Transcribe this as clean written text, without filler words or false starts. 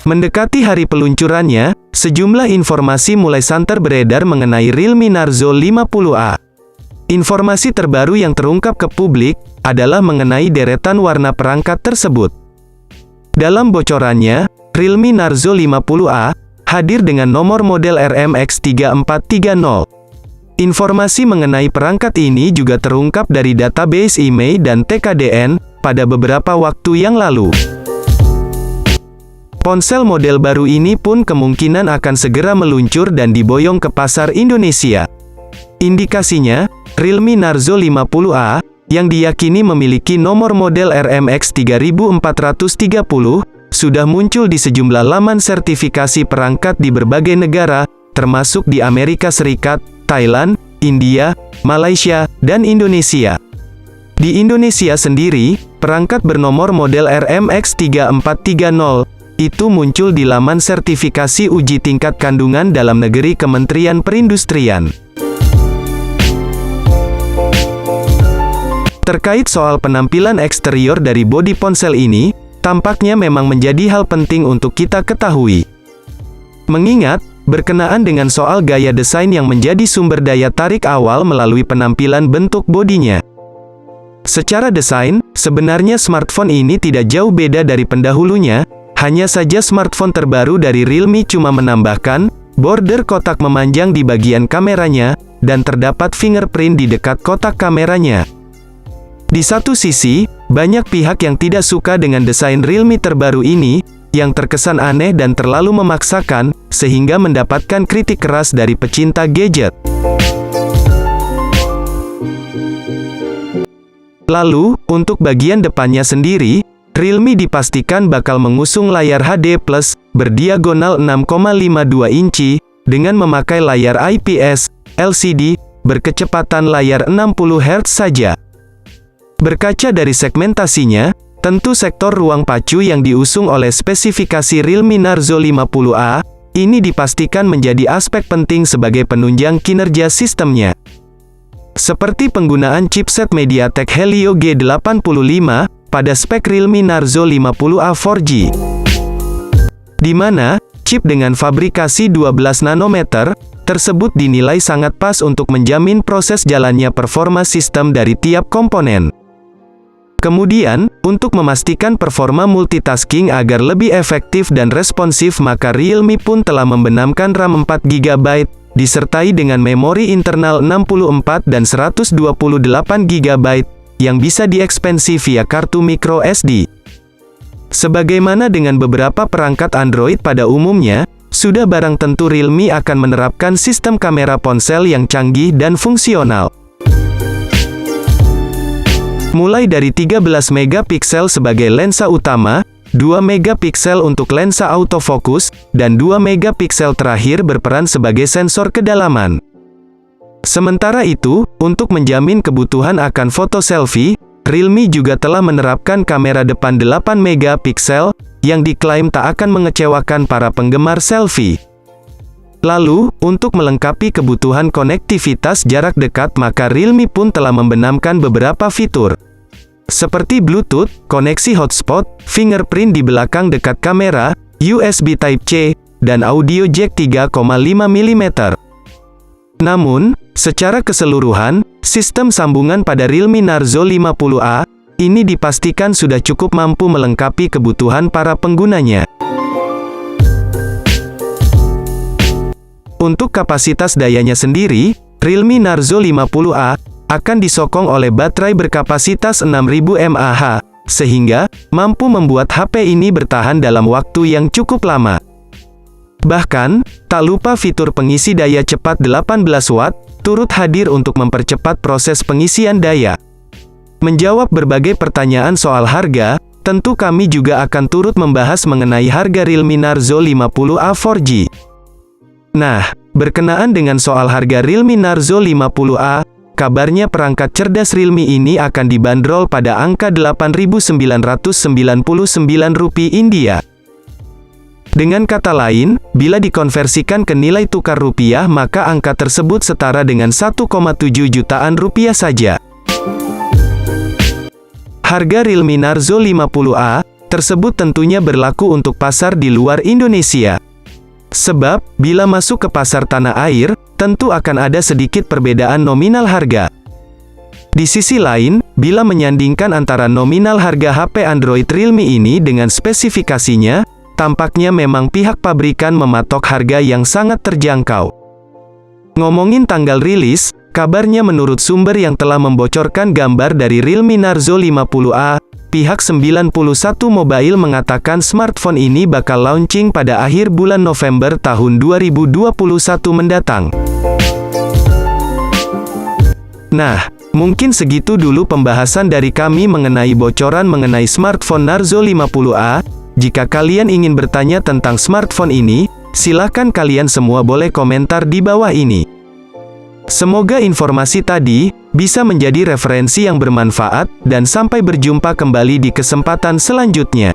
Mendekati hari peluncurannya, sejumlah informasi mulai santer beredar mengenai Realme Narzo 50A. Informasi terbaru yang terungkap ke publik adalah mengenai deretan warna perangkat tersebut. Dalam bocorannya, Realme Narzo 50A hadir dengan nomor model RMX3430. Informasi mengenai perangkat ini juga terungkap dari database IMEI dan TKDN pada beberapa waktu yang lalu. Ponsel model baru ini pun kemungkinan akan segera meluncur dan diboyong ke pasar Indonesia. Indikasinya, Realme Narzo 50A, yang diyakini memiliki nomor model RMX3430, sudah muncul di sejumlah laman sertifikasi perangkat di berbagai negara, termasuk di Amerika Serikat, Thailand, India, Malaysia, dan Indonesia. Di Indonesia sendiri, perangkat bernomor model RMX3430 itu muncul di laman sertifikasi uji tingkat kandungan dalam negeri Kementerian Perindustrian. Terkait soal penampilan eksterior dari bodi ponsel ini, tampaknya memang menjadi hal penting untuk kita ketahui. Mengingat, berkenaan dengan soal gaya desain yang menjadi sumber daya tarik awal melalui penampilan bentuk bodinya. Secara desain, sebenarnya smartphone ini tidak jauh beda dari pendahulunya, hanya saja smartphone terbaru dari Realme cuma menambahkan border kotak memanjang di bagian kameranya, dan terdapat fingerprint di dekat kotak kameranya. Di satu sisi, banyak pihak yang tidak suka dengan desain Realme terbaru ini, yang terkesan aneh dan terlalu memaksakan, sehingga mendapatkan kritik keras dari pecinta gadget. Lalu, untuk bagian depannya sendiri, Realme dipastikan bakal mengusung layar HD+, berdiagonal 6,52 inci, dengan memakai layar IPS, LCD, berkecepatan layar 60 Hz saja. Berkaca dari segmentasinya, tentu sektor ruang pacu yang diusung oleh spesifikasi Realme Narzo 50A, ini dipastikan menjadi aspek penting sebagai penunjang kinerja sistemnya. Seperti penggunaan chipset MediaTek Helio G85, pada spek Realme Narzo 50A 4G. Di mana, chip dengan fabrikasi 12 nanometer, tersebut dinilai sangat pas untuk menjamin proses jalannya performa sistem dari tiap komponen. Kemudian, untuk memastikan performa multitasking agar lebih efektif dan responsif maka Realme pun telah membenamkan RAM 4GB, disertai dengan memori internal 64 dan 128GB, yang bisa diekspansi via kartu micro SD. Sebagaimana dengan beberapa perangkat Android pada umumnya, sudah barang tentu Realme akan menerapkan sistem kamera ponsel yang canggih dan fungsional. Mulai dari 13 megapiksel sebagai lensa utama, 2 megapiksel untuk lensa autofocus, dan 2 megapiksel terakhir berperan sebagai sensor kedalaman. Sementara itu, untuk menjamin kebutuhan akan foto selfie, Realme juga telah menerapkan kamera depan 8 megapiksel, yang diklaim tak akan mengecewakan para penggemar selfie. Lalu, untuk melengkapi kebutuhan konektivitas jarak dekat maka Realme pun telah membenamkan beberapa fitur. Seperti Bluetooth, koneksi hotspot, fingerprint di belakang dekat kamera, USB Type-C, dan audio jack 3,5 mm. Namun, secara keseluruhan, sistem sambungan pada Realme Narzo 50A, ini dipastikan sudah cukup mampu melengkapi kebutuhan para penggunanya. Untuk kapasitas dayanya sendiri, Realme Narzo 50A akan disokong oleh baterai berkapasitas 6000 mAh, sehingga mampu membuat HP ini bertahan dalam waktu yang cukup lama. Bahkan, tak lupa fitur pengisi daya cepat 18 Watt, turut hadir untuk mempercepat proses pengisian daya. Menjawab berbagai pertanyaan soal harga, tentu kami juga akan turut membahas mengenai harga Realme Narzo 50A 4G. Nah, berkenaan dengan soal harga Realme Narzo 50A, kabarnya perangkat cerdas Realme ini akan dibanderol pada angka Rp8.999 India. Dengan kata lain, bila dikonversikan ke nilai tukar rupiah maka angka tersebut setara dengan 1,7 jutaan rupiah saja. Harga Realme Narzo 50A Tersebut tentunya berlaku untuk pasar di luar Indonesia. Sebab, bila masuk ke pasar tanah air, tentu akan ada sedikit perbedaan nominal harga. Di sisi lain, bila menyandingkan antara nominal harga HP Android Realme ini dengan spesifikasinya, tampaknya memang pihak pabrikan mematok harga yang sangat terjangkau. Ngomongin tanggal rilis, kabarnya menurut sumber yang telah membocorkan gambar dari Realme Narzo 50A, pihak 91 Mobile mengatakan smartphone ini bakal launching pada akhir bulan November tahun 2021 mendatang. Nah, mungkin segitu dulu pembahasan dari kami mengenai bocoran mengenai smartphone Narzo 50A. Jika kalian ingin bertanya tentang smartphone ini, silakan kalian semua boleh komentar di bawah ini. Semoga informasi tadi bisa menjadi referensi yang bermanfaat, dan sampai berjumpa kembali di kesempatan selanjutnya.